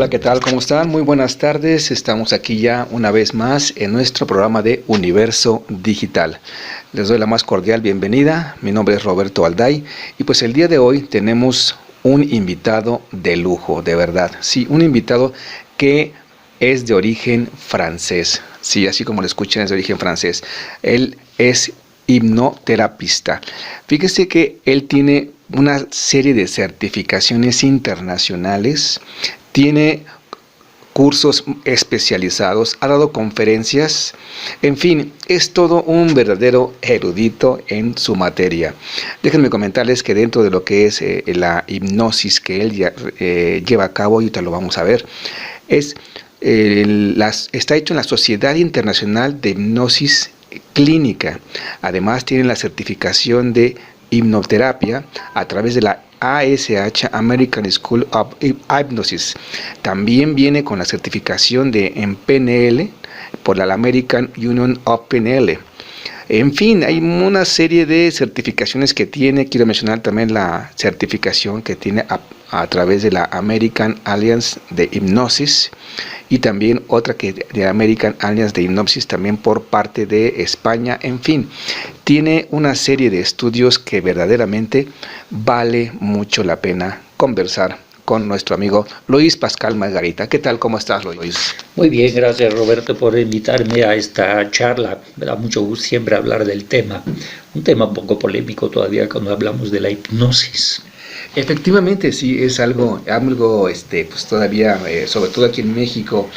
Hola, ¿qué tal? ¿Cómo están? Muy buenas tardes. Estamos aquí ya una vez más en nuestro programa de Universo Digital. Les doy la más cordial bienvenida. Mi nombre es Roberto Alday y pues el día de hoy tenemos un invitado de lujo, de verdad. Sí, un invitado que es de origen francés. Sí, así como lo escuchan, es de origen francés. Él es hipnoterapista. Fíjese que él tiene una serie de certificaciones internacionales, tiene cursos especializados, ha dado conferencias, en fin, es todo un verdadero erudito en su materia. Déjenme comentarles que dentro de lo que es la hipnosis que él lleva a cabo, y ahorita lo vamos a ver, es, está hecho en la Sociedad Internacional de Hipnosis Clínica. Además tiene la certificación de hipnoterapia a través de la ASH, American School of Hypnosis. También viene con la certificación en PNL por la American Union of PNL. En fin, hay una serie de certificaciones que tiene. Quiero mencionar también la certificación que tiene a través de la American Alliance de Hipnosis y también otra que de American Alliance de Hipnosis también por parte de España. En fin, tiene una serie de estudios que verdaderamente vale mucho la pena conversar con nuestro amigo Luis Pascal Margarita. ¿Qué tal? ¿Cómo estás, Luis? Muy bien, gracias Roberto por invitarme a esta charla. Me da mucho gusto siempre hablar del tema, un tema un poco polémico todavía cuando hablamos de la hipnosis. Efectivamente, sí, es algo pues todavía, sobre todo aquí en México,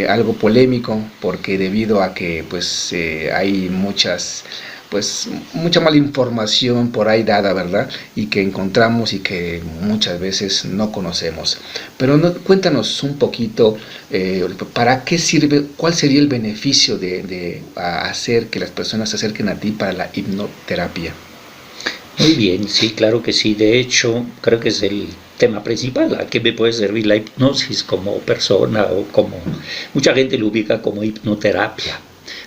algo polémico, porque debido a que pues hay mucha mala información por ahí dada, ¿verdad? Y que encontramos y que muchas veces no conocemos. Pero cuéntanos un poquito, ¿para qué sirve? ¿Cuál sería el beneficio de hacer que las personas se acerquen a ti para la hipnoterapia? Muy bien, sí, claro que sí. De hecho, creo que es el tema principal. ¿A qué me puede servir la hipnosis como persona o como... Mucha gente lo ubica como hipnoterapia.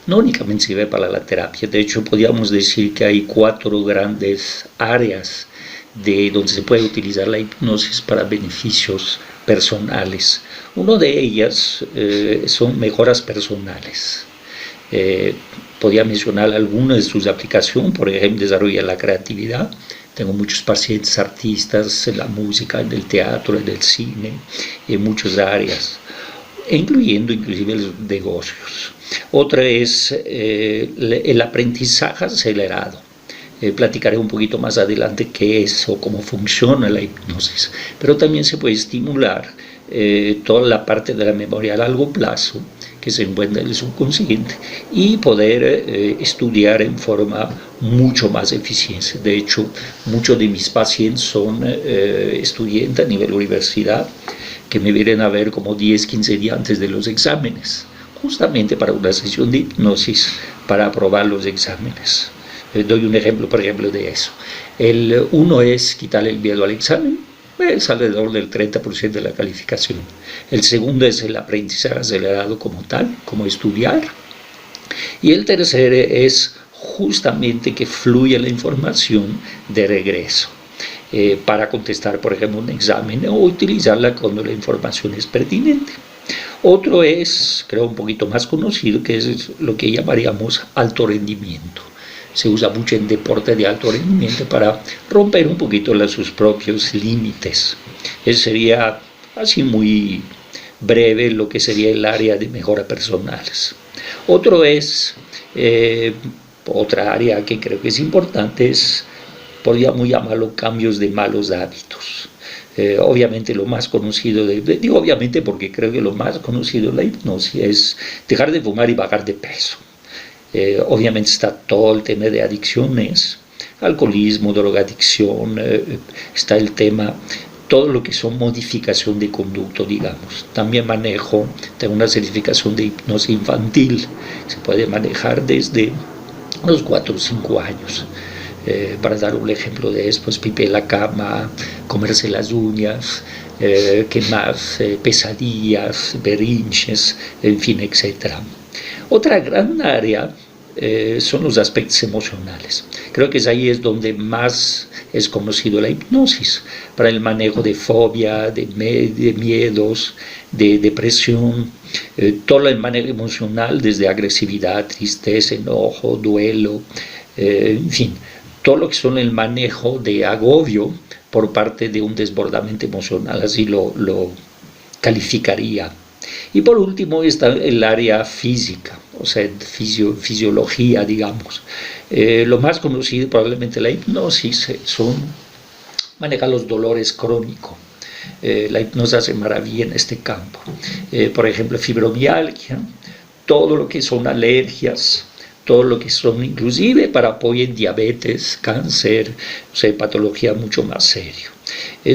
No únicamente sirve para la terapia. De hecho, podríamos decir que hay 4 grandes áreas de donde se puede utilizar la hipnosis para beneficios personales. Una de ellas son mejoras personales. Eh, Podría mencionar algunas de sus aplicaciones, por ejemplo, desarrollar la creatividad. Tengo muchos pacientes artistas en la música, en el teatro, en el cine, en muchas áreas, incluyendo inclusive los negocios. Otra es el aprendizaje acelerado. Platicaré un poquito más adelante qué es o cómo funciona la hipnosis, pero también se puede estimular toda la parte de la memoria a largo plazo que se encuentra en el subconsciente y poder estudiar en forma mucho más eficiente. De hecho, muchos de mis pacientes son estudiantes a nivel universidad que me vienen a ver como 10, 15 días antes de los exámenes, justamente para una sesión de hipnosis para aprobar los exámenes. Doy un ejemplo, por ejemplo, de eso. Uno es quitarle el miedo al examen, es alrededor del 30% de la calificación. El segundo es el aprendizaje acelerado como tal, como estudiar. Y el tercero es justamente que fluya la información de regreso para contestar, por ejemplo, un examen o utilizarla cuando la información es pertinente. Otro es, creo, un poquito más conocido, que es lo que llamaríamos alto rendimiento. Se usa mucho en deporte de alto rendimiento para romper un poquito sus propios límites. Eso sería así muy breve lo que sería el área de mejora personales. Otro es, otra área que creo que es importante es, podríamos llamarlo cambios de malos hábitos. Obviamente lo más conocido, digo obviamente porque creo que lo más conocido de la hipnosis es dejar de fumar y bajar de peso. Obviamente está todo el tema de adicciones, alcoholismo, drogadicción, está el tema, todo lo que son modificación de conducta, digamos. También tengo una certificación de hipnosis infantil, se puede manejar desde los 4 o 5 años. Para dar un ejemplo de esto, pues pipi en la cama, comerse las uñas, ¿qué más? Pesadillas, berrinches, en fin, etc. Otra gran área son los aspectos emocionales. Creo que ahí es donde más es conocido la hipnosis, para el manejo de fobia, de miedos, de depresión, todo el manejo emocional, desde agresividad, tristeza, enojo, duelo, en fin, todo lo que son el manejo de agobio por parte de un desbordamiento emocional, así lo calificaría. Y por último está el área física, o sea, fisiología, digamos. Lo más conocido probablemente la hipnosis maneja los dolores crónicos. La hipnosis hace maravilla en este campo. Por ejemplo, fibromialgia, todo lo que son alergias, todo lo que son inclusive para apoyo en diabetes, cáncer, o sea, patología mucho más serio.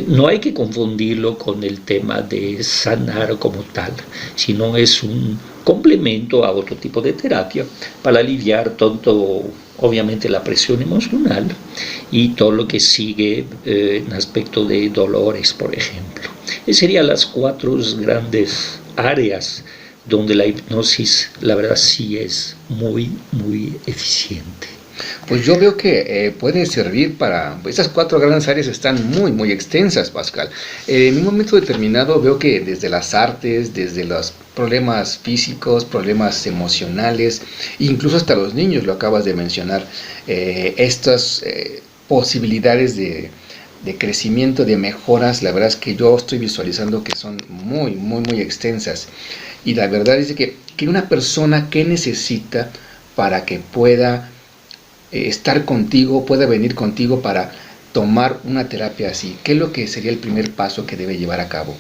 No hay que confundirlo con el tema de sanar como tal, sino es un complemento a otro tipo de terapia para aliviar tanto, obviamente, la presión emocional y todo lo que sigue en aspecto de dolores, por ejemplo. Esas serían las 4 grandes áreas donde la hipnosis, la verdad, sí es muy, muy eficiente. Pues yo veo que puede servir para... Estas 4 grandes áreas están muy, muy extensas, Pascal. En un momento determinado veo que desde las artes, desde los problemas físicos, problemas emocionales, incluso hasta los niños, lo acabas de mencionar, estas posibilidades de crecimiento, de mejoras, la verdad es que yo estoy visualizando que son muy, muy, muy extensas. Y la verdad es que una persona que necesita para que pueda estar contigo, pueda venir contigo para tomar una terapia así, ¿qué es lo que sería el primer paso que debe llevar a cabo?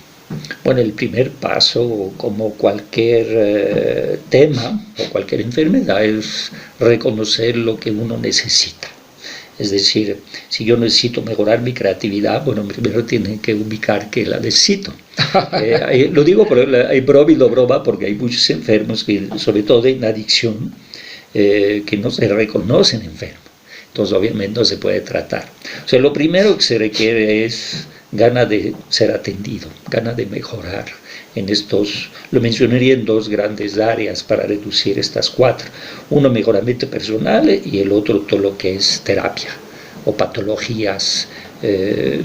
Bueno, el primer paso, como cualquier tema o cualquier enfermedad, es reconocer lo que uno necesita. Es decir, si yo necesito mejorar mi creatividad, bueno, primero tienen que ubicar que la necesito. Lo digo por hay broma y lo broma porque hay muchos enfermos, que, sobre todo en adicción, que no se reconocen enfermos. Entonces, obviamente, no se puede tratar. O sea, lo primero que se requiere es ganas de ser atendido, ganas de mejorar en estos, lo mencionaría en 2 grandes áreas para reducir estas 4. Uno, mejoramiento personal, y el otro, todo lo que es terapia o patologías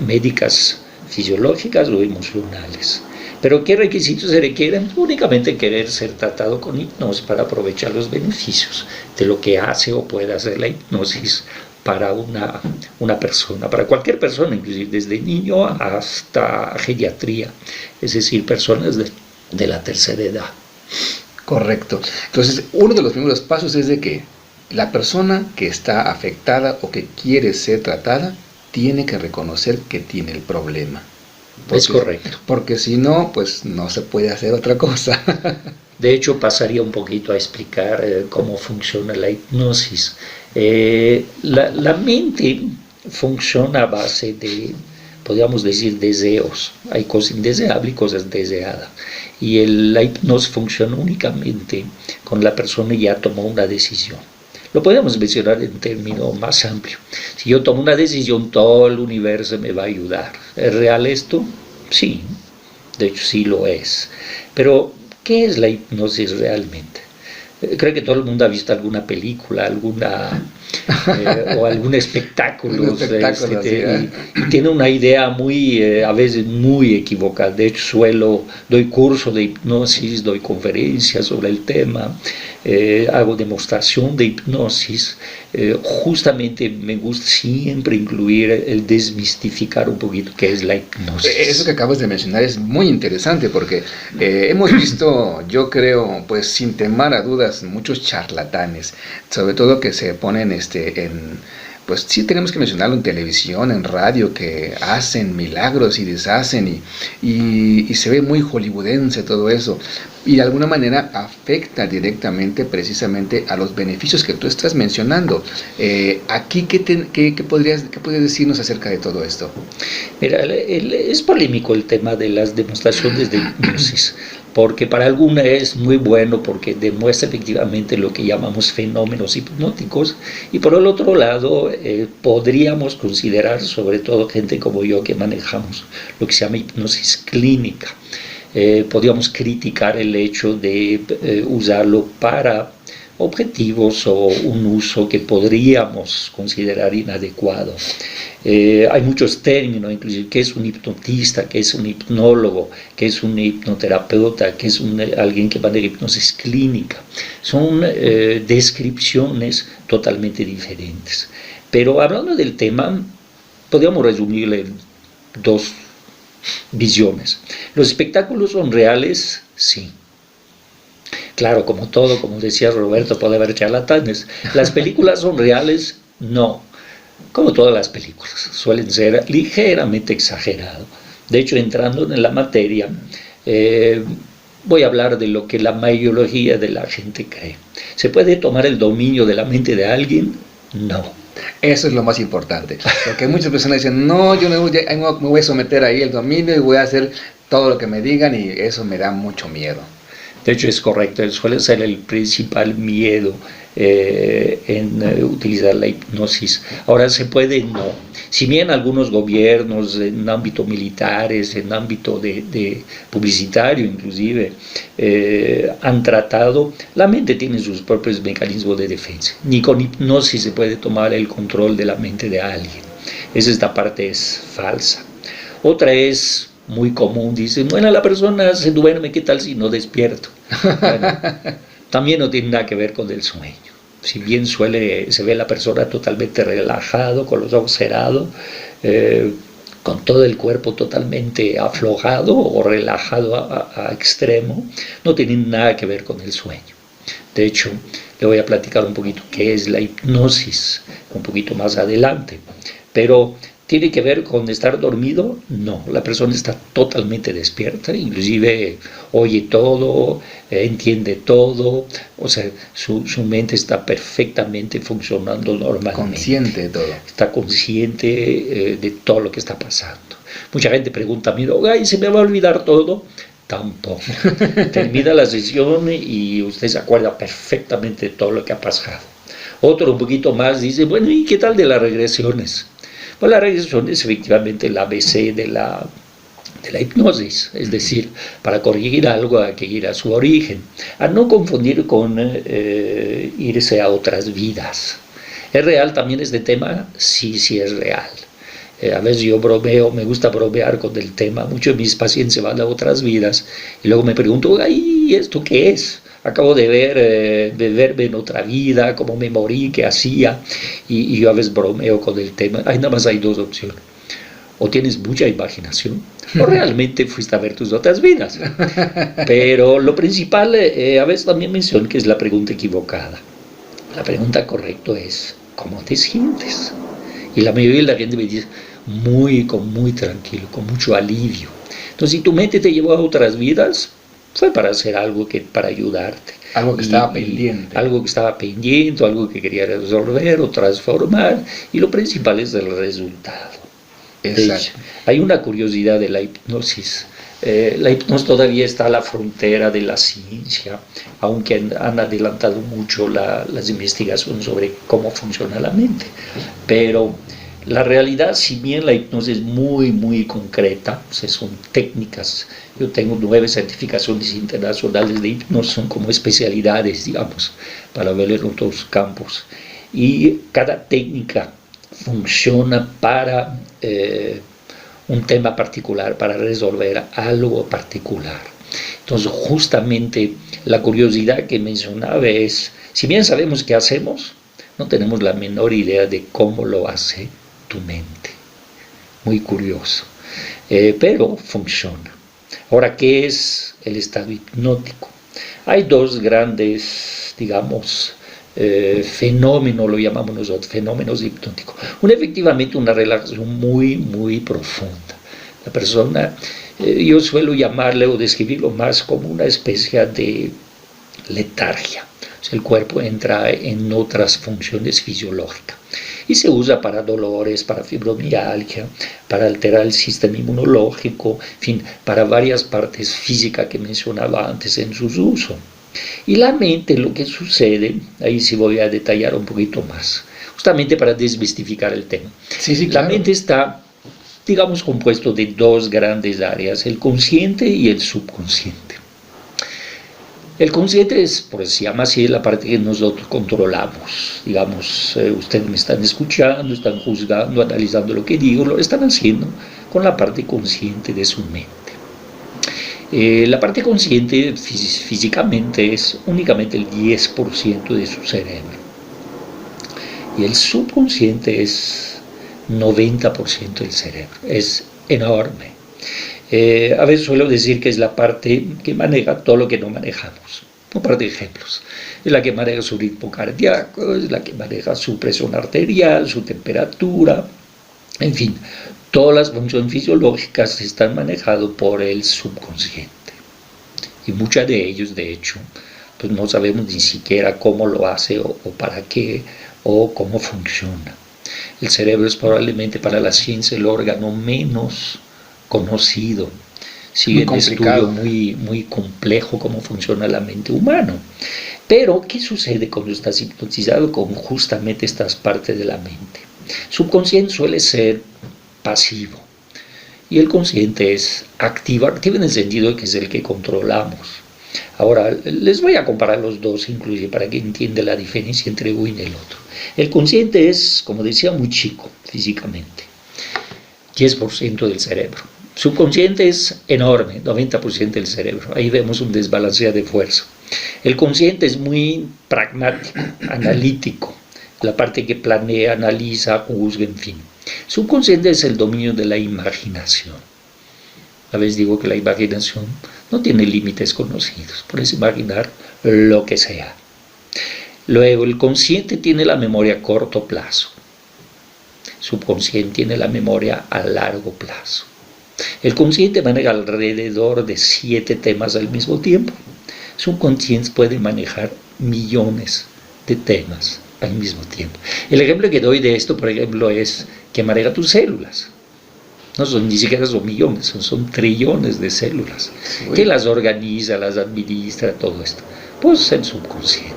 médicas, fisiológicas o emocionales. Pero ¿qué requisitos se requieren? Únicamente querer ser tratado con hipnosis para aprovechar los beneficios de lo que hace o puede hacer la hipnosis para una persona, para cualquier persona, inclusive desde niño hasta geriatría, es decir, personas de la tercera edad. Correcto. Entonces, uno de los primeros pasos es de que la persona que está afectada o que quiere ser tratada tiene que reconocer que tiene el problema. Es correcto. Porque si no, pues no se puede hacer otra cosa. De hecho, pasaría un poquito a explicar cómo funciona la hipnosis. La mente funciona a base de, podríamos decir, deseos. Hay cosas indeseables y cosas deseadas. Y la hipnosis funciona únicamente cuando la persona ya tomó una decisión. Lo podemos mencionar en términos más amplios. Si yo tomo una decisión, todo el universo me va a ayudar. ¿Es real esto? Sí, de hecho sí lo es. Pero, ¿qué es la hipnosis realmente? Creo que todo el mundo ha visto alguna película, o algún espectáculo, y tiene una idea a veces muy equivocada. De hecho, doy curso de hipnosis, doy conferencias sobre el tema, hago demostración de hipnosis. Justamente me gusta siempre incluir el desmistificar un poquito qué es la hipnosis. Eso que acabas de mencionar es muy interesante porque hemos visto, yo creo, pues sin temor a dudas, muchos charlatanes, sobre todo que se ponen pues sí tenemos que mencionarlo en televisión, en radio, que hacen milagros y deshacen y se ve muy hollywoodense todo eso, y de alguna manera afecta directamente precisamente a los beneficios que tú estás mencionando. Aquí, ¿qué podrías decirnos acerca de todo esto? Mira, es polémico el tema de las demostraciones de hipnosis, porque para algunos es muy bueno porque demuestra efectivamente lo que llamamos fenómenos hipnóticos, y por el otro lado podríamos considerar, sobre todo gente como yo que manejamos lo que se llama hipnosis clínica, podríamos criticar el hecho de usarlo para objetivos o un uso que podríamos considerar inadecuado. Hay muchos términos, inclusive, qué es un hipnotista, qué es un hipnólogo, qué es un hipnoterapeuta, qué es alguien que maneja hipnosis clínica. Son descripciones totalmente diferentes. Pero hablando del tema, podríamos resumirlo en dos visiones. Los espectáculos son reales, sí. Claro, como todo, como decía Roberto, puede haber charlatanes. Las películas son reales, no. Como todas las películas, suelen ser ligeramente exageradas. De hecho, entrando en la materia, voy a hablar de lo que la mayoría de la gente cree. ¿Se puede tomar el dominio de la mente de alguien? No. Eso es lo más importante, porque muchas personas dicen, no, yo me voy a someter ahí al dominio y voy a hacer todo lo que me digan, y eso me da mucho miedo. De hecho, es correcto, suele ser el principal miedo en utilizar la hipnosis. Ahora, ¿se puede? No. Si bien algunos gobiernos en ámbito militares, en ámbito de publicitario inclusive, han tratado, la mente tiene sus propios mecanismos de defensa. Ni con hipnosis se puede tomar el control de la mente de alguien. Esta parte es falsa. Otra es muy común, dicen, bueno, la persona se duerme, ¿qué tal si no despierto? Bueno, también no tiene nada que ver con el sueño. Si bien se ve la persona totalmente relajado, con los ojos cerrados, con todo el cuerpo totalmente aflojado o relajado a extremo, no tiene nada que ver con el sueño. De hecho, le voy a platicar un poquito qué es la hipnosis, un poquito más adelante. Pero ¿tiene que ver con estar dormido? No, la persona está totalmente despierta, inclusive oye todo, entiende todo, o sea, su mente está perfectamente funcionando normalmente. Consciente de todo. Está consciente de todo lo que está pasando. Mucha gente pregunta a mí, ¿y se me va a olvidar todo? Tampoco. Termina la sesión y usted se acuerda perfectamente de todo lo que ha pasado. Otro un poquito más dice, bueno, ¿y qué tal de las regresiones? Pues la regresión es efectivamente el ABC de la hipnosis, es decir, para corregir algo hay que ir a su origen, a no confundir con irse a otras vidas. ¿Es real también este tema? Sí, sí es real. A veces yo bromeo, me gusta bromear con el tema, muchos de mis pacientes se van a otras vidas y luego me pregunto, ¿y esto qué es? Acabo de verme en otra vida, cómo me morí, qué hacía, y yo a veces bromeo con el tema. Nada más hay dos opciones: o tienes mucha imaginación, o realmente fuiste a ver tus otras vidas. Pero lo principal, a veces también menciono que es la pregunta equivocada. La pregunta correcta es, ¿cómo te sientes? Y la mayoría de la gente me dice, muy tranquilo, con mucho alivio. Entonces, si tu mente te llevó a otras vidas, fue para hacer algo para ayudarte. Algo que estaba pendiente. Algo que estaba pendiente, algo que quería resolver o transformar, y lo principal es el resultado. Exacto. Hay una curiosidad de la hipnosis. La hipnosis todavía está a la frontera de la ciencia, aunque han adelantado mucho las investigaciones sobre cómo funciona la mente. Pero la realidad, si bien la hipnosis es muy concreta, o sea, son técnicas. Yo tengo 9 certificaciones internacionales de hipnosis, son como especialidades, digamos, para ver en otros campos. Y cada técnica funciona para un tema particular, para resolver algo particular. Entonces, justamente la curiosidad que mencionaba es, si bien sabemos qué hacemos, no tenemos la menor idea de cómo lo hace tu mente. Muy curioso. Pero funciona. Ahora, ¿qué es el estado hipnótico? Hay dos grandes, digamos, fenómenos, lo llamamos nosotros, fenómenos hipnóticos. Uno, efectivamente, una relajación muy profunda. La persona, yo suelo llamarle o describirlo más como una especie de letargia. O sea, el cuerpo entra en otras funciones fisiológicas y se usa para dolores, para fibromialgia, para alterar el sistema inmunológico, en fin, para varias partes físicas que mencionaba antes en su uso. Y la mente, lo que sucede, ahí sí voy a detallar un poquito más, justamente para desmistificar el tema. Sí, claro. La mente está, digamos, compuesto de dos grandes áreas, el consciente y el subconsciente. El consciente es, pues se llama así, la parte que nosotros controlamos. Digamos, ustedes me están escuchando, están juzgando, analizando lo que digo, lo están haciendo con la parte consciente de su mente. La parte consciente físicamente es únicamente el 10% de su cerebro. Y el subconsciente es 90% del cerebro. Es enorme. A veces suelo decir que es la parte que maneja todo lo que no manejamos. Un par de ejemplos. Es la que maneja su ritmo cardíaco, es la que maneja su presión arterial, su temperatura, en fin, todas las funciones fisiológicas están manejadas por el subconsciente. Y muchas de ellos, de hecho, pues no sabemos ni siquiera cómo lo hace o para qué o cómo funciona. El cerebro es probablemente para la ciencia el órgano menos conocido. Sigue un estudio muy complejo cómo funciona la mente humana. Pero, ¿qué sucede cuando estás hipnotizado con justamente estas partes de la mente? Subconsciente suele ser pasivo y el consciente es activo en el sentido de que es el que controlamos. Ahora, les voy a comparar los dos, inclusive para que entiendan la diferencia entre uno y el otro. El consciente es, como decía, muy chico físicamente, 10% del cerebro. Subconsciente es enorme, 90% del cerebro. Ahí vemos un desbalanceo de fuerza. El consciente es muy pragmático, analítico, la parte que planea, analiza, juzga, en fin. Subconsciente es el dominio de la imaginación. A veces digo que la imaginación no tiene límites conocidos, puedes imaginar lo que sea. Luego, el consciente tiene la memoria a corto plazo. Subconsciente tiene la memoria a largo plazo. El consciente maneja alrededor de 7 temas al mismo tiempo. Subconsciente puede manejar millones de temas al mismo tiempo. El ejemplo que doy de esto, por ejemplo, es que maneja tus células. No son ni siquiera son millones, son trillones de células. Sí. Que las organiza, las administra, todo esto. Pues el subconsciente.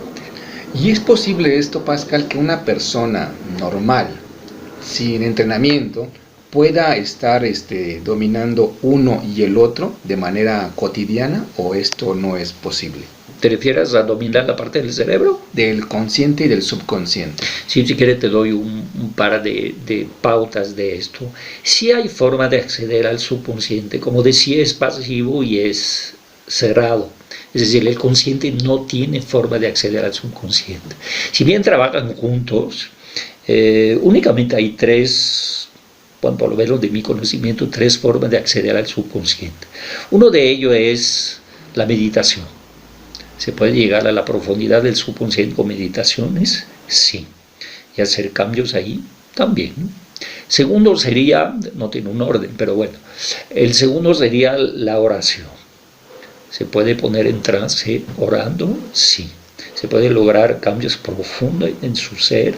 ¿Y es posible esto, Pascal, que una persona normal, sin entrenamiento, pueda estar dominando uno y el otro de manera cotidiana, o esto no es posible? ¿Te refieres a dominar la parte del cerebro? Del consciente y del subconsciente. Sí, si quieres te doy un par de pautas de esto. Sí hay forma de acceder al subconsciente, como decía, es pasivo y es cerrado. Es decir, el consciente no tiene forma de acceder al subconsciente. Si bien trabajan juntos, únicamente hay 3, bueno, por lo menos de mi conocimiento, 3 formas de acceder al subconsciente. Uno de ellos es la meditación. ¿Se puede llegar a la profundidad del subconsciente con meditaciones? Sí. ¿Y hacer cambios ahí? También. Segundo sería, no tiene un orden, pero bueno, el segundo sería la oración. ¿Se puede poner en trance orando? Sí. ¿Se puede lograr cambios profundos en su ser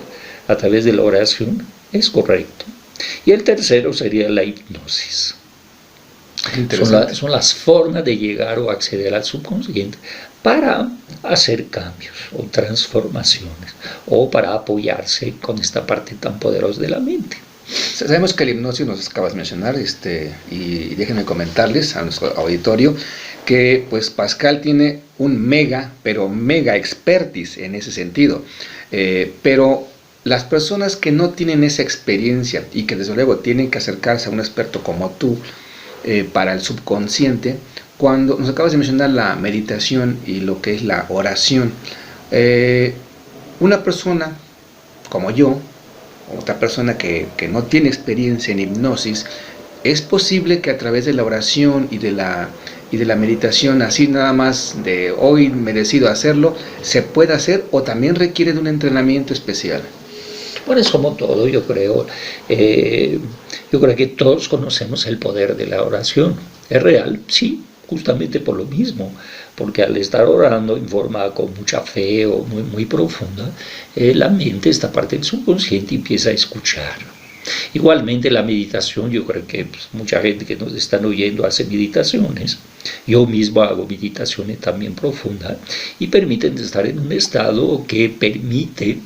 a través de la oración? Es correcto. Y el tercero sería la hipnosis. Son las formas de llegar o acceder al subconsciente para hacer cambios o transformaciones o para apoyarse con esta parte tan poderosa de la mente. Sabemos que la hipnosis nos acabas de mencionar, y déjenme comentarles a nuestro auditorio que pues Pascal tiene un mega expertise en ese sentido, pero las personas que no tienen esa experiencia y que desde luego tienen que acercarse a un experto como tú para el subconsciente, cuando nos acabas de mencionar la meditación y lo que es la oración, una persona como yo, otra persona que no tiene experiencia en hipnosis, es posible que a través de la oración y de la meditación, así nada más de hoy me decido hacerlo, se puede hacer, o también requiere de un entrenamiento especial. Bueno, es como todo, yo creo que todos conocemos el poder de la oración. ¿Es real? Sí, justamente por lo mismo, porque al estar orando en forma con mucha fe o muy profunda, la mente, esta parte del subconsciente, empieza a escuchar. Igualmente la meditación, yo creo que mucha gente que nos están oyendo hace meditaciones, yo mismo hago meditaciones también profundas y permiten estar en un estado que permite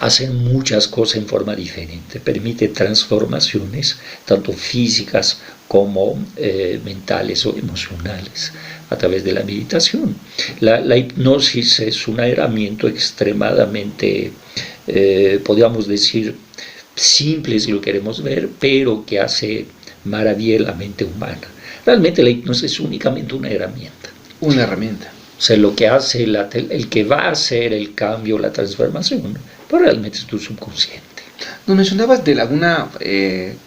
hacer muchas cosas en forma diferente, permite transformaciones tanto físicas como mentales o emocionales a través de la meditación. La hipnosis es una herramienta extremadamente, podríamos decir, simple si lo queremos ver, pero que hace maravilla a la mente humana. Realmente la hipnosis es únicamente una herramienta. Una herramienta. O sea, lo que hace el que va a hacer el cambio, la transformación, pues realmente es tu subconsciente. Nos mencionabas de alguna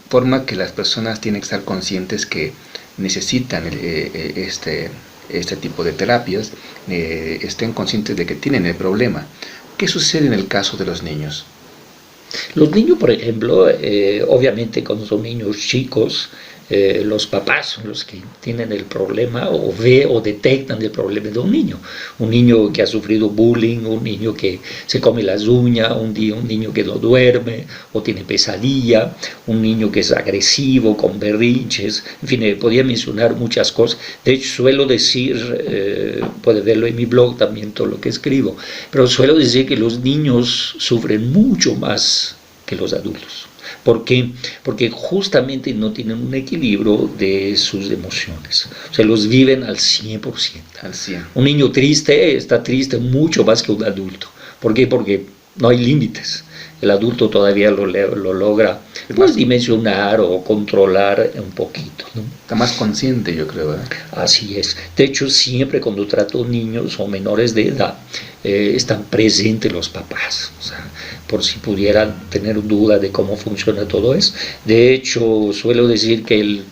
forma que las personas tienen que estar conscientes que necesitan este tipo de terapias, estén conscientes de que tienen el problema. ¿Qué sucede en el caso de los niños? Los niños, por ejemplo, obviamente cuando son niños chicos, los papás son los que tienen el problema o detectan el problema de un niño que ha sufrido bullying, un niño que se come las uñas, un niño que no duerme o tiene pesadilla, un niño que es agresivo, con berrinches, en fin, podría mencionar muchas cosas. De hecho, suelo decir, puede verlo en mi blog también todo lo que escribo, pero suelo decir que los niños sufren mucho más que los adultos. ¿Por qué? Porque justamente no tienen un equilibrio de sus emociones. O sea, los viven al 100%. Al 100. Un niño triste está triste mucho más que un adulto. ¿Por qué? Porque no hay límites. El adulto todavía lo logra pues, dimensionar o controlar un poquito, ¿no? Está más consciente, yo creo, ¿eh? Así es. De hecho, siempre cuando trato niños o menores de edad, están presentes los papás. O sea, por si pudieran tener duda de cómo funciona todo eso. De hecho, suelo decir que el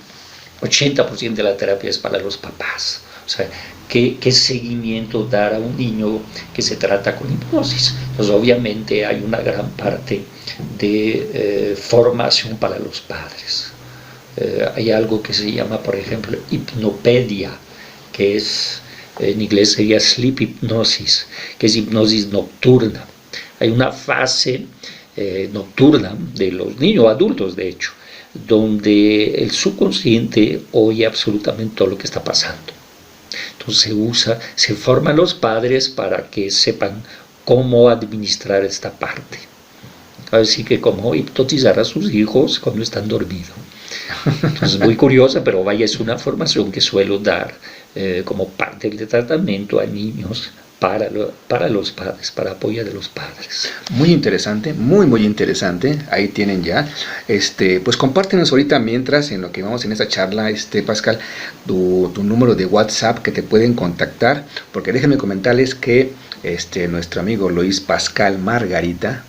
80% de la terapia es para los papás. O sea, ¿qué seguimiento dar a un niño que se trata con hipnosis? Pues obviamente hay una gran parte de formación para los padres. Hay algo que se llama, por ejemplo, hipnopedia, que es, en inglés sería sleep hypnosis, que es hipnosis nocturna. Hay una fase nocturna de los niños, adultos de hecho, donde el subconsciente oye absolutamente todo lo que está pasando. Entonces se forman los padres para que sepan cómo administrar esta parte. Así que cómo hipnotizar a sus hijos cuando están dormidos. Entonces, muy curiosa, pero vaya, es una formación que suelo dar como parte del tratamiento a niños para los padres, para apoyo de los padres. Muy interesante, muy interesante. Ahí tienen ya. Pues compártenos ahorita mientras, en lo que vamos en esta charla, Pascal, tu número de WhatsApp que te pueden contactar, porque déjenme comentarles que nuestro amigo Luis Pascal Margarita,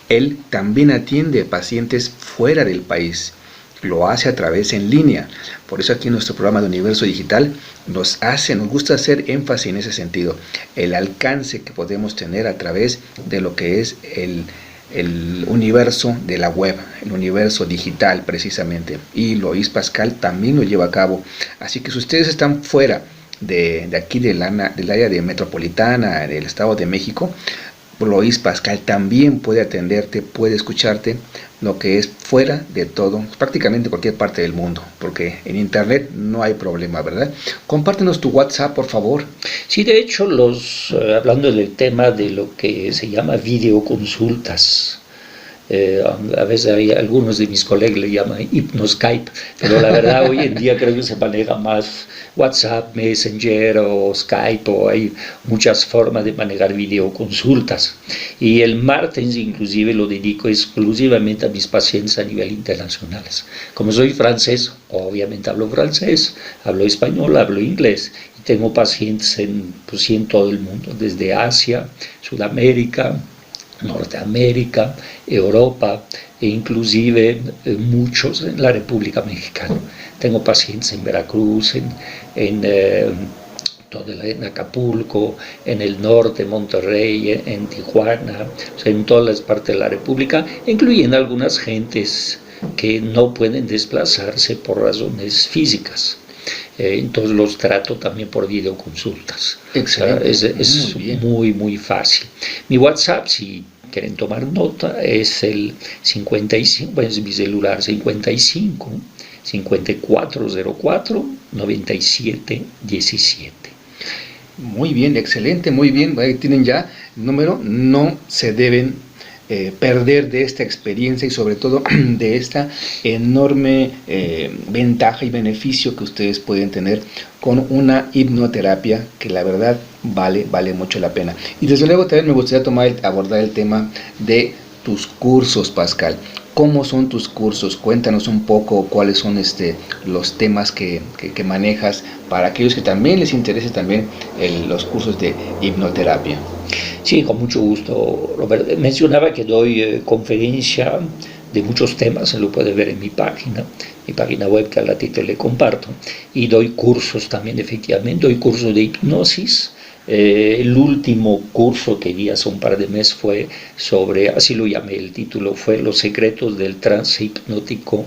él también atiende pacientes fuera del país. Lo hace a través en línea. Por eso aquí en nuestro programa de Universo Digital nos gusta hacer énfasis en ese sentido. El alcance que podemos tener a través de lo que es el universo de la web, el universo digital precisamente. Y Luis Pascal también lo lleva a cabo. Así que si ustedes están fuera de aquí del área de metropolitana, del Estado de México, Luis Pascal también puede atenderte, puede escucharte, lo que es fuera de todo, prácticamente cualquier parte del mundo, porque en internet no hay problema, ¿verdad? Compártenos tu WhatsApp, por favor. Sí, de hecho, hablando del tema de lo que se llama videoconsultas, a veces hay algunos de mis colegas le llaman hipnoskype, pero la verdad hoy en día creo que se maneja más WhatsApp, Messenger o Skype, o hay muchas formas de manejar videoconsultas. Y el martes inclusive lo dedico exclusivamente a mis pacientes a nivel internacional. Como soy francés, obviamente hablo francés, hablo español, hablo inglés, y tengo pacientes en todo el mundo, desde Asia, Sudamérica, Norteamérica, Europa e inclusive muchos en la República Mexicana. Tengo pacientes en Veracruz, en Acapulco, en el norte, Monterrey, en Tijuana, o sea, en todas las partes de la República, incluyendo algunas gentes que no pueden desplazarse por razones físicas. Entonces los trato también por videoconsultas. Excelente. Es muy fácil. Mi WhatsApp, si quieren tomar nota, es el 55, es mi celular 55 5404 9717. Muy bien, excelente, muy bien. Ahí tienen ya el número. No se deben perder de esta experiencia y sobre todo de esta enorme ventaja y beneficio que ustedes pueden tener con una hipnoterapia que la verdad vale mucho la pena. Y desde luego también me gustaría abordar el tema de tus cursos, Pascal. ¿Cómo son tus cursos? Cuéntanos un poco cuáles son los temas que manejas para aquellos que también les interese también los cursos de hipnoterapia. Sí, con mucho gusto, Robert. Mencionaba que doy conferencia de muchos temas, lo puede ver en mi página web que al ratito le comparto, y doy cursos también, efectivamente, doy cursos de hipnosis. El último curso que di hace un par de meses fue sobre, así lo llamé, el título fue Los secretos del trance hipnótico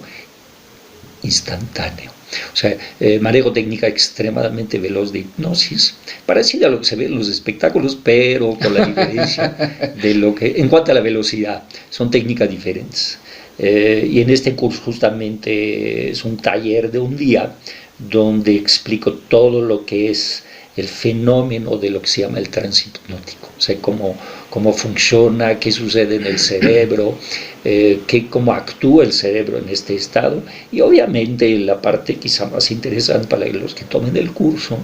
instantáneo. O sea, manejo técnica extremadamente veloz de hipnosis, parecida a lo que se ve en los espectáculos, pero con la diferencia de lo que, en cuanto a la velocidad, son técnicas diferentes. Y en este curso justamente es un taller de un día donde explico todo lo que es el fenómeno de lo que se llama el trance hipnótico, o sea, cómo funciona, qué sucede en el cerebro, cómo actúa el cerebro en este estado, y obviamente la parte quizá más interesante para los que tomen el curso,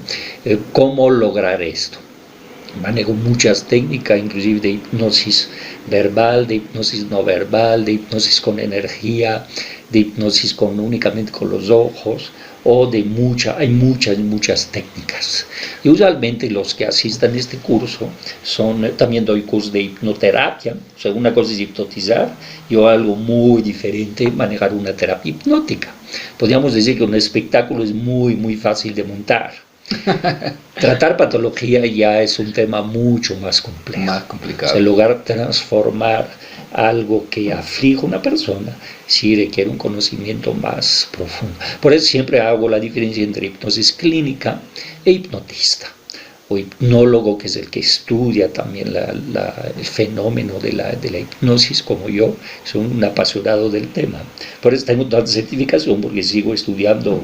cómo lograr esto. Manejo muchas técnicas, inclusive de hipnosis verbal, de hipnosis no verbal, de hipnosis con energía, de hipnosis únicamente con los ojos, hay muchas técnicas. Y usualmente los que asistan a este curso también doy cursos de hipnoterapia, o sea, una cosa es hipnotizar y algo muy diferente, manejar una terapia hipnótica. Podríamos decir que un espectáculo es muy fácil de montar. Tratar patología ya es un tema mucho más complejo. Más complicado. O sea, lograr transformar algo que aflige a una persona sí requiere un conocimiento más profundo. Por eso siempre hago la diferencia entre hipnosis clínica e hipnotista, o hipnólogo, que es el que estudia también el fenómeno de la hipnosis, como yo, soy un apasionado del tema. Por eso tengo tanta certificación, porque sigo estudiando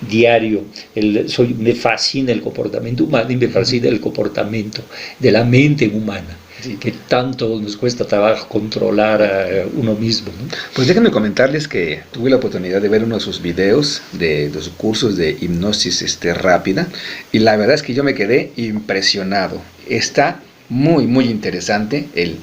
diario. Me fascina el comportamiento humano y me fascina el comportamiento de la mente humana, sí, que tanto nos cuesta trabajo controlar a uno mismo, ¿no? Pues déjenme comentarles que tuve la oportunidad de ver uno de sus videos de sus cursos de hipnosis rápida, y la verdad es que yo me quedé impresionado. Está muy interesante el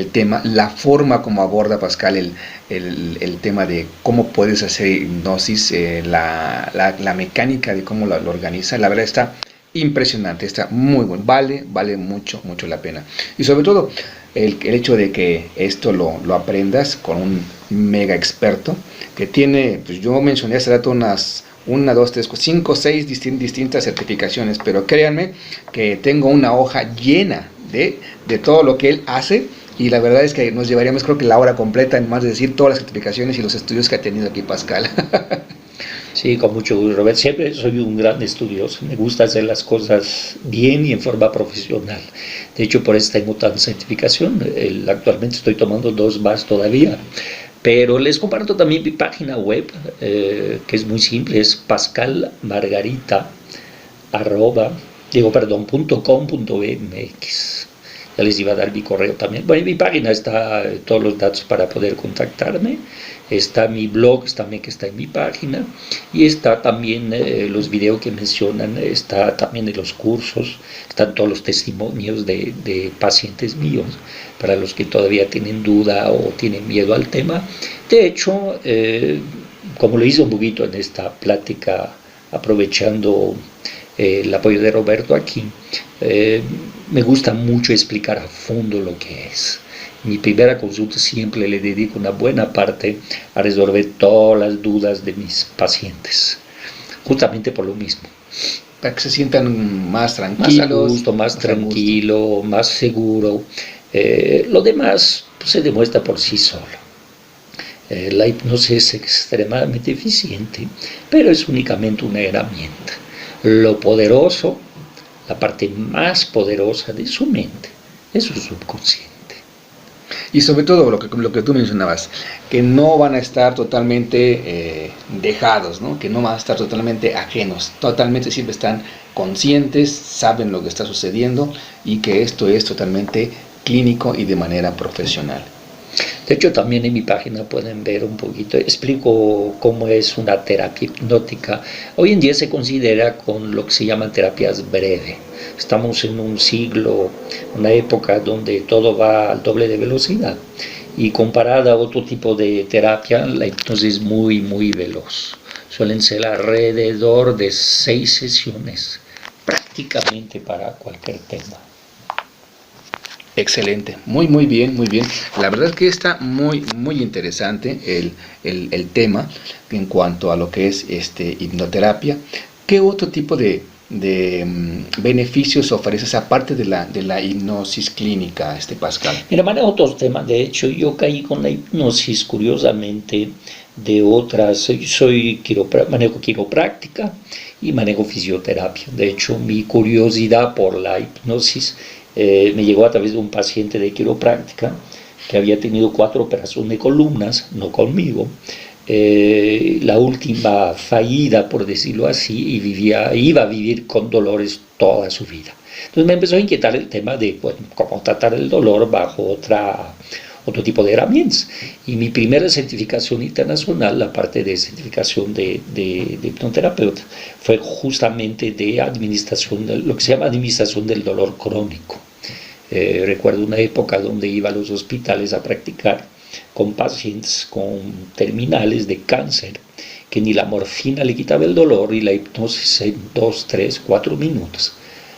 tema, la forma como aborda Pascal el tema de cómo puedes hacer hipnosis, la mecánica de cómo lo organiza. La verdad está impresionante, está muy bueno, vale mucho la pena. Y sobre todo el hecho de que esto lo aprendas con un mega experto que tiene, pues yo mencioné hace rato unas 1, 2, 3, 4, 5, 6 distintas certificaciones, pero créanme que tengo una hoja llena de todo lo que él hace, y la verdad es que nos llevaríamos, creo que la hora completa en más de decir todas las certificaciones y los estudios que ha tenido aquí Pascal. Sí, con mucho gusto, Robert. Siempre soy un gran estudioso. Me gusta hacer las cosas bien y en forma profesional. De hecho, por eso tengo tanta certificación. Actualmente estoy tomando 2 más todavía. Pero les comparto también mi página web, que es muy simple, es pascalmargarita.com.mx. Ya les iba a dar mi correo también. Bueno, en mi página está todos los datos para poder contactarme. Está mi blog también, que está en mi página. Y está también los videos que mencionan. Está también de los cursos. Están todos los testimonios de pacientes míos, para los que todavía tienen duda o tienen miedo al tema. De hecho, como lo hice un poquito en esta plática, aprovechando el apoyo de Roberto aquí, me gusta mucho explicar a fondo lo que es. Mi primera consulta siempre le dedico una buena parte a resolver todas las dudas de mis pacientes, justamente por lo mismo. Para que se sientan más tranquilos. Más a gusto, más tranquilo, más seguro. Lo demás pues, se demuestra por sí solo. La hipnosis es extremadamente eficiente, pero es únicamente una herramienta. Lo poderoso, la parte más poderosa de su mente, es su subconsciente. Y sobre todo lo que tú mencionabas, que no van a estar totalmente dejados, ¿no? Que no van a estar totalmente ajenos, totalmente siempre están conscientes, saben lo que está sucediendo, y que esto es totalmente clínico y de manera profesional. De hecho, también en mi página pueden ver un poquito, explico cómo es una terapia hipnótica. Hoy en día se considera con lo que se llaman terapias breves. Estamos en un siglo, una época donde todo va al doble de velocidad. Y comparada a otro tipo de terapia, la hipnosis es muy, muy veloz. Suelen ser alrededor de 6 sesiones, prácticamente para cualquier tema. Excelente, muy muy bien, muy bien. La verdad es que está muy muy interesante el tema en cuanto a lo que es hipnoterapia. ¿Qué otro tipo de beneficios ofreces aparte de la hipnosis clínica, Pascal? Mira, manejo otros temas. De hecho, yo caí con la hipnosis, curiosamente, de otras. Manejo quiropráctica y manejo fisioterapia. De hecho, mi curiosidad por la hipnosis me llegó a través de un paciente de quiropráctica que había tenido 4 operaciones de columnas, no conmigo, la última fallida, por decirlo así, y iba a vivir con dolores toda su vida. Entonces me empezó a inquietar el tema de cómo tratar el dolor bajo otro tipo de herramientas. Y mi primera certificación internacional, la parte de certificación de hipnoterapeuta, fue justamente de lo que se llama administración del dolor crónico. Recuerdo una época donde iba a los hospitales a practicar con pacientes con terminales de cáncer, que ni la morfina le quitaba el dolor y la hipnosis en 2, 3, 4 minutos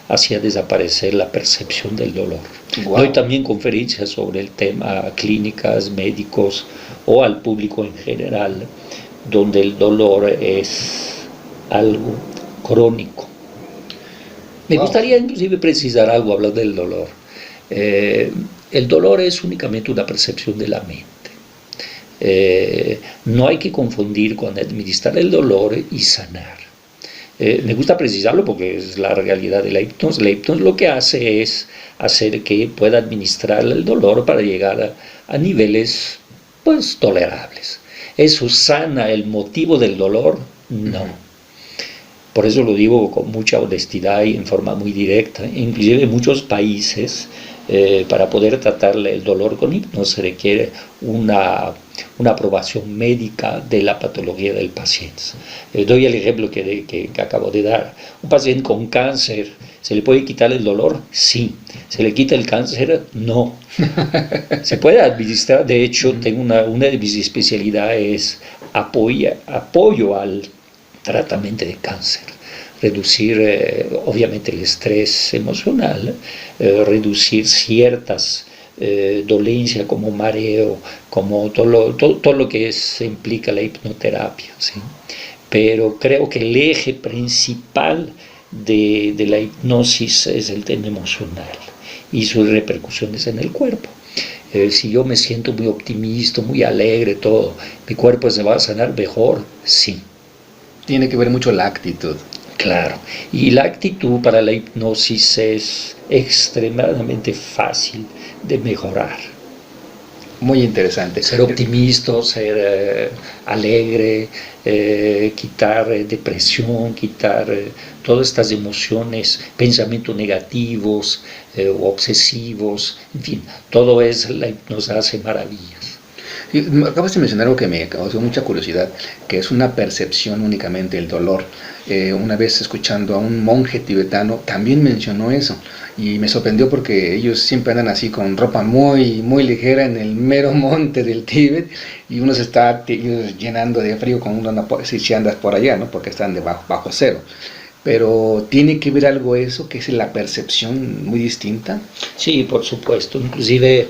hacía desaparecer la percepción del dolor. Wow. Doy también conferencias sobre el tema, clínicas, médicos o al público en general, donde el dolor es algo crónico. Me gustaría inclusive precisar algo hablando del dolor. El dolor es únicamente una percepción de la mente. No hay que confundir con administrar el dolor y sanar. Me gusta precisarlo porque es la realidad de la hipnosis. La hipnosis lo que hace es hacer que pueda administrar el dolor para llegar a niveles pues tolerables. ¿Eso sana el motivo del dolor? No. Por eso lo digo con mucha honestidad y en forma muy directa. Inclusive en muchos países, para poder tratar el dolor con hipnosis se requiere una aprobación médica de la patología del paciente. Doy el ejemplo que acabo de dar. Un paciente con cáncer, ¿se le puede quitar el dolor? Sí. ¿Se le quita el cáncer? No. Se puede administrar. De hecho, tengo una de mis especialidades apoyo al tratamiento de cáncer. Reducir, obviamente, el estrés emocional, reducir ciertas dolencias como mareo, como todo lo que implica la hipnoterapia, ¿sí? Pero creo que el eje principal de la hipnosis es el tema emocional y sus repercusiones en el cuerpo. Si yo me siento muy optimista, muy alegre, todo, ¿mi cuerpo se va a sanar mejor? Sí. Tiene que ver mucho la actitud. Claro, y la actitud para la hipnosis es extremadamente fácil de mejorar. Muy interesante. Ser optimista, ser alegre, quitar depresión, quitar todas estas emociones, pensamientos negativos, obsesivos, en fin, todo eso la hipnosis hace maravillas. Y acabas de mencionar algo que me causó mucha curiosidad, que es una percepción únicamente del dolor. Una vez escuchando a un monje tibetano, también mencionó eso, y me sorprendió porque ellos siempre andan así con ropa muy, muy ligera en el mero monte del Tíbet, y uno se está llenando de frío cuando uno si andas por allá, ¿no? Porque están bajo cero. Pero ¿tiene que ver algo eso, que es la percepción muy distinta? Sí, por supuesto. Inclusive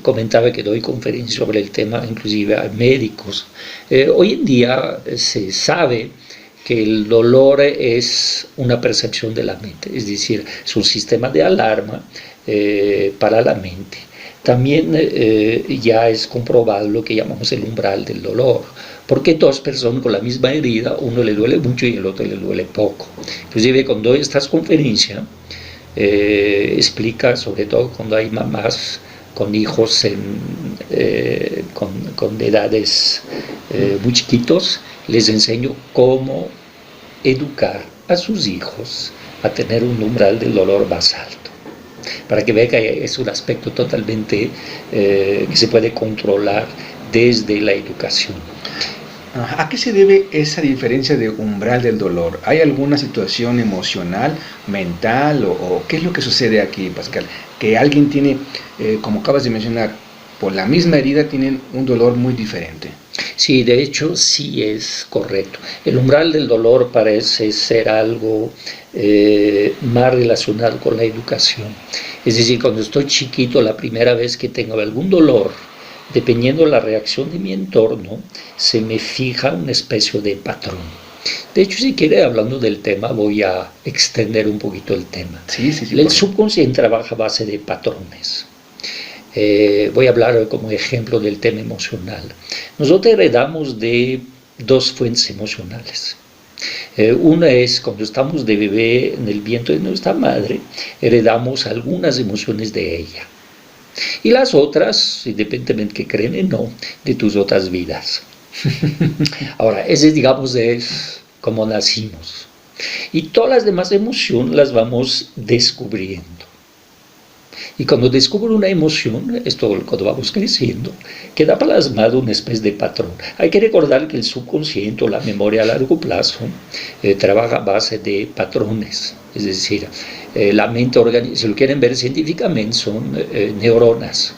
comentaba que doy conferencias sobre el tema, inclusive a médicos. Hoy en día se sabe que el dolor es una percepción de la mente, es decir, es un sistema de alarma para la mente. También ya es comprobado lo que llamamos el umbral del dolor, porque 2 personas con la misma herida, uno le duele mucho y el otro le duele poco. Inclusive cuando doy estas conferencias, explica, sobre todo cuando hay mamás con hijos con edades muy chiquitos, les enseño cómo educar a sus hijos a tener un umbral del dolor más alto. para que vea que es un aspecto totalmente que se puede controlar desde la educación. ¿A qué se debe esa diferencia de umbral del dolor? ¿Hay alguna situación emocional, mental o qué es lo que sucede aquí, Pascal? Que alguien tiene, como acabas de mencionar, por la misma herida tienen un dolor muy diferente. Sí, de hecho sí es correcto. El umbral del dolor parece ser algo más relacionado con la educación. Es decir, cuando estoy chiquito, la primera vez que tengo algún dolor, dependiendo de la reacción de mi entorno, se me fija una especie de patrón. De hecho, si quiere, hablando del tema, voy a extender un poquito el tema. Sí, El subconsciente trabaja a base de patrones. Voy a hablar como ejemplo del tema emocional. Nosotros heredamos de dos fuentes emocionales. Una es cuando estamos de bebé en el vientre de nuestra madre, heredamos algunas emociones de ella. Y las otras, independientemente que creen o no, de tus otras vidas. Ahora, ese digamos es como nacimos. Y todas las demás emociones las vamos descubriendo. Y cuando descubro una emoción, esto cuando vamos creciendo, queda plasmado una especie de patrón. Hay que recordar que el subconsciente o la memoria a largo plazo trabaja a base de patrones. Es decir, la mente si lo quieren ver científicamente, son neuronas,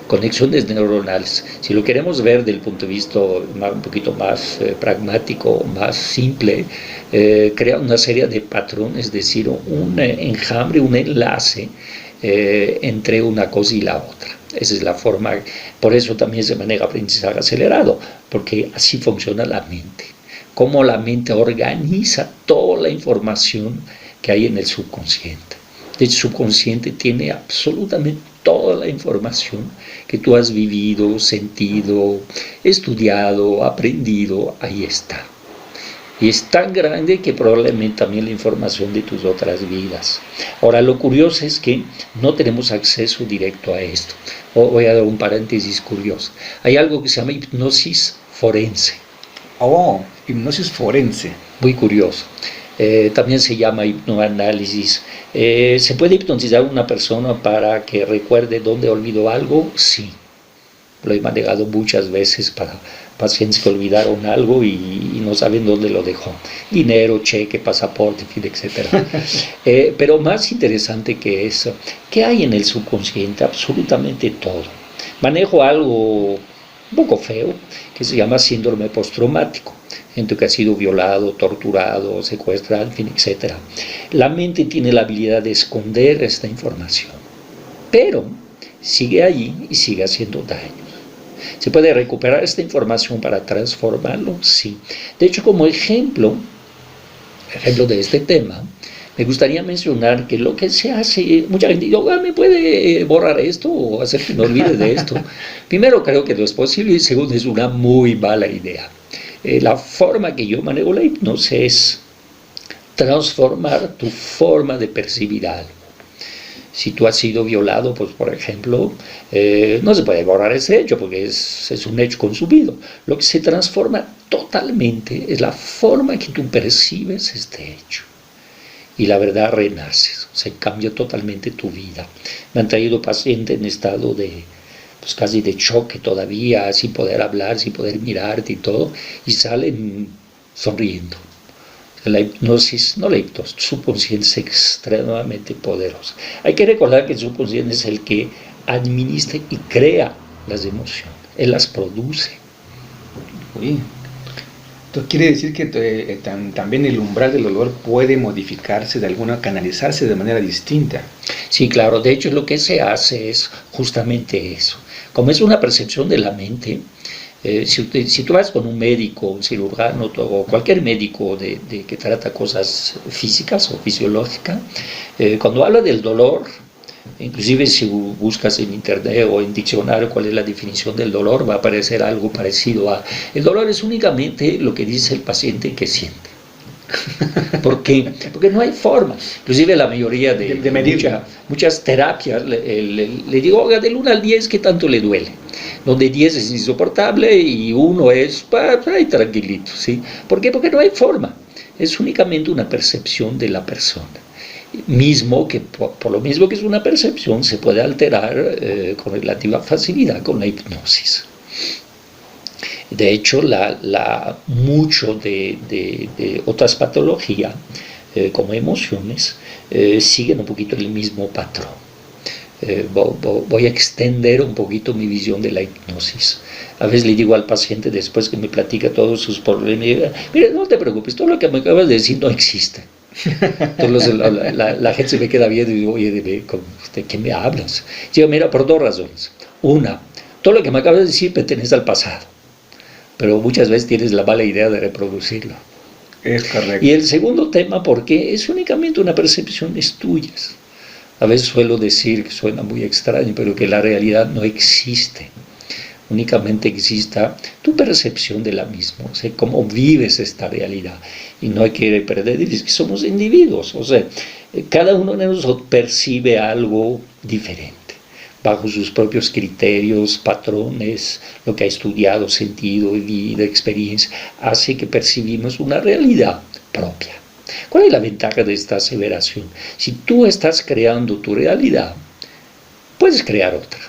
conexiones neuronales. Si lo queremos ver desde el punto de vista un poquito más pragmático, más simple, crea una serie de patrones, es decir, un enjambre, un enlace entre una cosa y la otra. Esa es la forma, por eso también se maneja aprendizaje acelerado, porque así funciona la mente. Cómo la mente organiza toda la información que hay en el subconsciente. El subconsciente tiene absolutamente toda la información que tú has vivido, sentido, estudiado, aprendido, ahí está. Y es tan grande que probablemente también la información de tus otras vidas. Ahora, lo curioso es que no tenemos acceso directo a esto. Voy a dar un paréntesis curioso. Hay algo que se llama hipnosis forense. Oh, hipnosis forense. Muy curioso. También se llama hipnoanálisis. ¿Se puede hipnotizar a una persona para que recuerde dónde olvidó algo? Sí. Lo he manejado muchas veces para pacientes que olvidaron algo y no saben dónde lo dejó. Dinero, cheque, pasaporte, en fin, etc. Pero más interesante que eso, ¿qué hay en el subconsciente? Absolutamente todo. Manejo algo un poco feo que se llama síndrome postraumático. Gente que ha sido violado, torturado, secuestrado, en fin, etc. La mente tiene la habilidad de esconder esta información, pero sigue allí y sigue haciendo daño. ¿Se puede recuperar esta información para transformarlo? Sí. De hecho, como ejemplo de este tema, me gustaría mencionar que lo que se hace, mucha gente dice, ¿me puede borrar esto o hacer que me olvide de esto? Primero, creo que no es posible y segundo, es una muy mala idea. La forma que yo manejo la hipnosis es transformar tu forma de percibir algo. Si tú has sido violado, pues por ejemplo, no se puede borrar ese hecho porque es un hecho consumido. Lo que se transforma totalmente es la forma que tú percibes este hecho. Y la verdad renace, se cambia totalmente tu vida. Me han traído pacientes en estado de, pues casi de choque todavía, sin poder hablar, sin poder mirarte y todo, y salen sonriendo. La hipnosis, no la hipnosis, el subconsciente es extremadamente poderoso. Hay que recordar que el subconsciente es el que administra y crea las emociones, él las produce. Uy. Entonces quiere decir que también el umbral del dolor puede modificarse de alguna, canalizarse de manera distinta. Sí, claro, de hecho lo que se hace es justamente eso. Como es una percepción de la mente, si tú vas con un médico, un cirujano o cualquier médico que trata cosas físicas o fisiológicas, cuando habla del dolor, inclusive si buscas en internet o en diccionario cuál es la definición del dolor, va a aparecer algo parecido a: el dolor es únicamente lo que dice el paciente que siente. ¿Por qué? Porque no hay forma. Inclusive la mayoría de muchas terapias le digo, oiga, del 1 al 10, ¿qué tanto le duele? Donde 10 es insoportable y 1 es ay, tranquilito, ¿sí? ¿Por qué? Porque no hay forma. Es únicamente una percepción de la persona. mismo que por lo mismo que es una percepción, se puede alterar con relativa facilidad con la hipnosis. De hecho, mucho de otras patologías, como emociones, siguen un poquito el mismo patrón. Voy a extender un poquito mi visión de la hipnosis. A veces le digo al paciente, después que me platica todos sus problemas, mire, no te preocupes, todo lo que me acabas de decir no existe. Entonces la gente se me queda viendo y digo, oye, ¿de qué me hablas? Digo, mira, por dos razones. Una, todo lo que me acabas de decir pertenece al pasado, pero muchas veces tienes la mala idea de reproducirlo. Es correcto. Y el segundo tema, porque es únicamente una percepción tuya. A veces suelo decir, que suena muy extraño, pero que la realidad no existe. Únicamente exista tu percepción de la misma, o sea, cómo vives esta realidad. Y no hay que perder de vista que somos individuos, o sea, cada uno de nosotros percibe algo diferente, bajo sus propios criterios, patrones, lo que ha estudiado, sentido, vivido, experiencia, hace que percibimos una realidad propia. ¿Cuál es la ventaja de esta aseveración? Si tú estás creando tu realidad, puedes crear otra.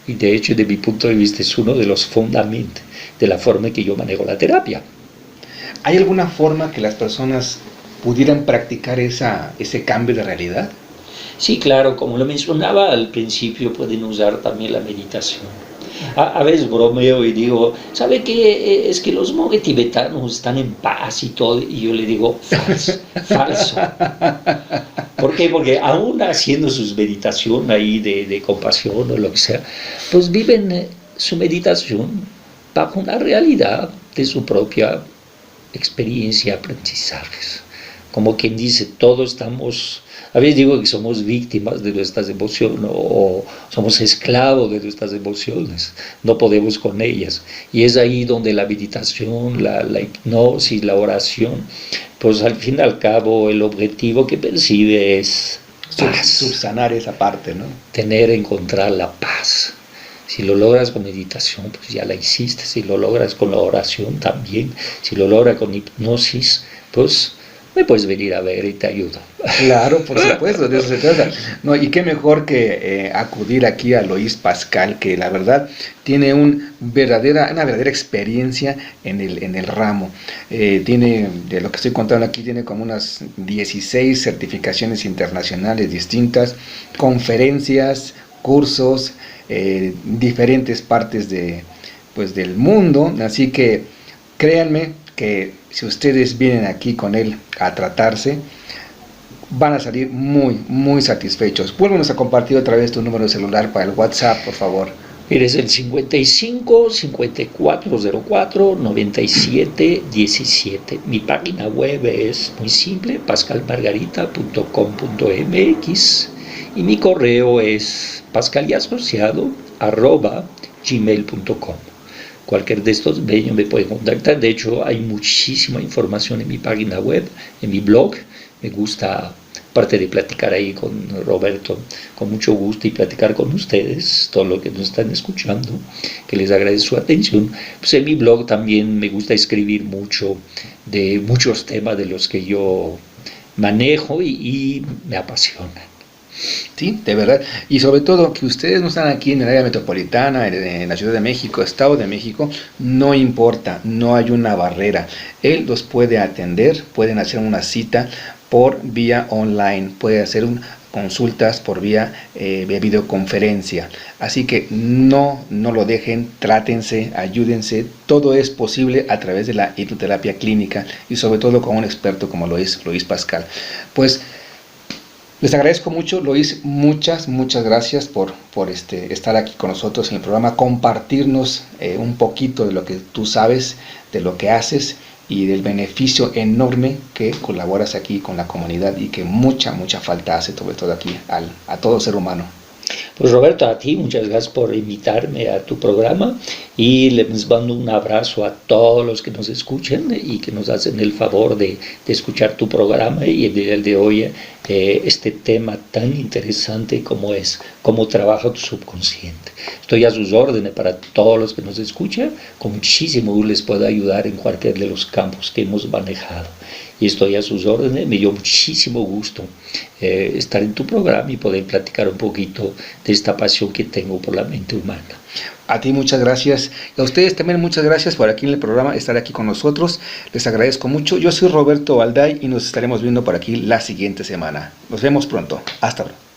Y de hecho, de mi punto de vista, es uno de los fundamentos de la forma en que yo manejo la terapia. ¿Hay alguna forma que las personas pudieran practicar ese cambio de realidad? Sí, claro, como lo mencionaba al principio, pueden usar también la meditación. A veces bromeo y digo, ¿sabe qué? Es que los monjes tibetanos están en paz y todo. Y yo le digo, falso. ¿Por qué? Porque aún haciendo sus meditación ahí de compasión o lo que sea, pues viven su meditación bajo una realidad de su propia experiencia, aprendizajes. Como quien dice, todos estamos, a veces digo que somos víctimas de nuestras emociones o somos esclavos de nuestras emociones, no podemos con ellas. Y es ahí donde la meditación, la hipnosis, la oración, pues al fin y al cabo el objetivo que percibe es paz. Subsanar esa parte, ¿no? Encontrar la paz. Si lo logras con meditación, pues ya la hiciste. Si lo logras con la oración también. Si lo logras con hipnosis, pues me puedes venir a ver y te ayudo. Claro, por supuesto, de eso se trata. No, y qué mejor que acudir aquí a Lois Pascal, que la verdad tiene una verdadera experiencia en el ramo. Tiene, de lo que estoy contando aquí, tiene como unas 16 certificaciones internacionales distintas, conferencias, cursos, diferentes partes del mundo. Así que créanme que si ustedes vienen aquí con él a tratarse, van a salir muy, muy satisfechos. Vuélvenos a compartir otra vez tu número de celular para el WhatsApp, por favor. Eres el 55 5404 97 17. Mi página web es muy simple, pascalmargarita.com.mx, y mi correo es pascaliasociado@gmail.com. Cualquier de estos medios me pueden contactar. De hecho, hay muchísima información en mi página web, en mi blog. Me gusta, aparte de platicar ahí con Roberto, con mucho gusto, y platicar con ustedes, todo lo que nos están escuchando, que les agradezco su atención. Pues en mi blog también me gusta escribir mucho de muchos temas de los que yo manejo y me apasionan. Sí, de verdad. Y sobre todo que ustedes no están aquí en el área metropolitana, en la Ciudad de México, Estado de México, no importa, no hay una barrera. Él los puede atender, pueden hacer una cita por vía online, puede hacer consultas por vía videoconferencia. Así que no lo dejen, trátense, ayúdense. Todo es posible a través de la hipnoterapia clínica y sobre todo con un experto como lo es Lois Pascal. Pues les agradezco mucho, Lois, muchas gracias por estar aquí con nosotros en el programa, compartirnos un poquito de lo que tú sabes, de lo que haces y del beneficio enorme que colaboras aquí con la comunidad y que mucha falta hace, sobre todo aquí a todo ser humano. Pues Roberto, a ti muchas gracias por invitarme a tu programa y les mando un abrazo a todos los que nos escuchen y que nos hacen el favor de escuchar tu programa y el de hoy este tema tan interesante como es cómo trabaja tu subconsciente. Estoy a sus órdenes para todos los que nos escuchan. Con muchísimo gusto les puedo ayudar en cualquier de los campos que hemos manejado. Y estoy a sus órdenes. Me dio muchísimo gusto estar en tu programa y poder platicar un poquito de esta pasión que tengo por la mente humana. A ti muchas gracias. Y a ustedes también muchas gracias por aquí en el programa, estar aquí con nosotros. Les agradezco mucho. Yo soy Roberto Alday y nos estaremos viendo por aquí la siguiente semana. Nos vemos pronto. Hasta luego.